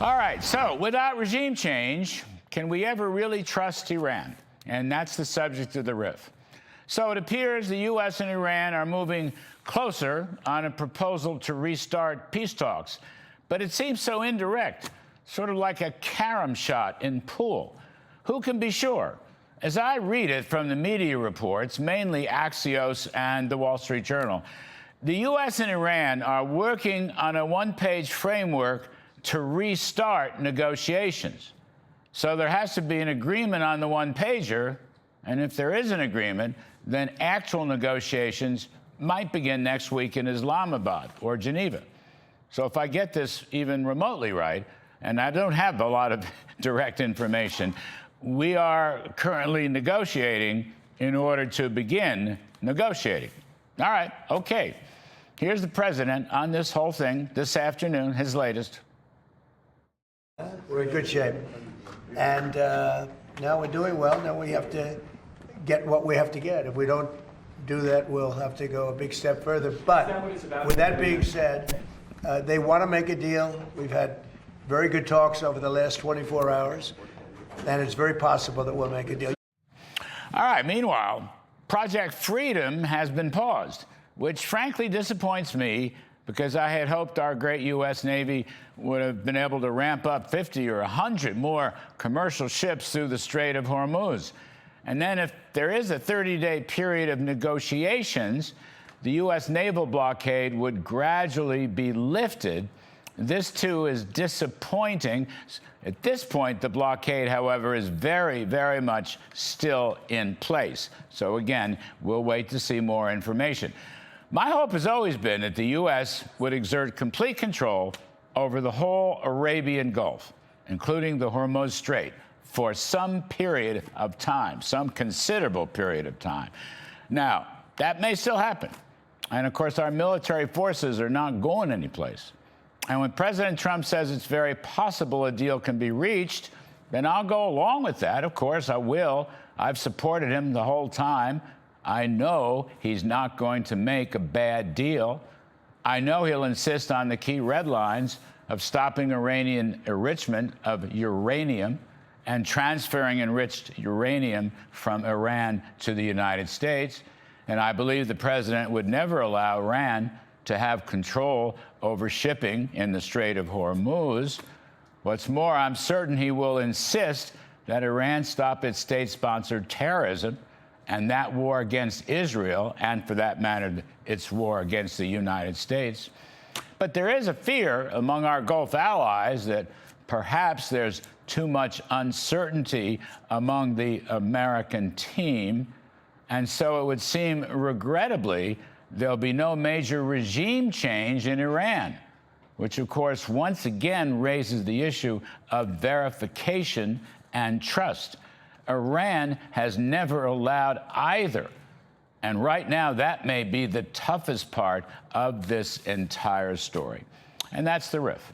All right, so without regime change, can we ever really trust Iran? And that's the subject of the riff. So it appears the U.S. and Iran are moving closer on a proposal to restart peace talks. But it seems so indirect, sort of like a carom shot in pool. Who can be sure? As I read it from the media reports, mainly Axios and the Wall Street Journal, the U.S. and Iran are working on a one-page framework to restart negotiations. So there has to be an agreement on the one-pager, and if there is an agreement, then actual negotiations might begin next week in Islamabad or Geneva. So if I get this even remotely right, and I don't have a lot of direct information, we are currently negotiating in order to begin negotiating. All right, okay. Here's the president on this whole thing this afternoon, his latest. We're in good shape. And now we're doing well. Now we have to get what we have to get. If we don't do that, we'll have to go a big step further. But with that being said, they want to make a deal. We've had very good talks over the last 24 hours, and it's very possible that we'll make a deal. All right, meanwhile, Project Freedom has been paused, which frankly disappoints me because I had hoped our great U.S. Navy would have been able to ramp up 50 or 100 more commercial ships through the Strait of Hormuz. And then if there is a 30-day period of negotiations, the U.S. naval blockade would gradually be lifted. This, too, is disappointing. At this point, the blockade, however, is very, very much still in place. So, again, we'll wait to see more information. My hope has always been that the U.S. would exert complete control over the whole Arabian Gulf, including the Hormuz Strait, for some period of time, some considerable period of time. Now, that may still happen. And, of course, our military forces are not going anyplace. And when President Trump says it's very possible a deal can be reached, then I'll go along with that. Of course, I will. I've supported him the whole time. I know he's not going to make a bad deal. I know he'll insist on the key red lines of stopping Iranian enrichment of uranium and transferring enriched uranium from Iran to the United States. And I believe the president would never allow Iran to have control over shipping in the Strait of Hormuz. What's more, I'm certain he will insist that Iran stop its state-sponsored terrorism and that war against Israel, and for that matter, its war against the United States. But there is a fear among our Gulf allies that perhaps there's too much uncertainty among the American team, and so it would seem, regrettably, there'll be no major regime change in Iran, which, of course, once again raises the issue of verification and trust. Iran has never allowed either. And right now, that may be the toughest part of this entire story. And that's the riff.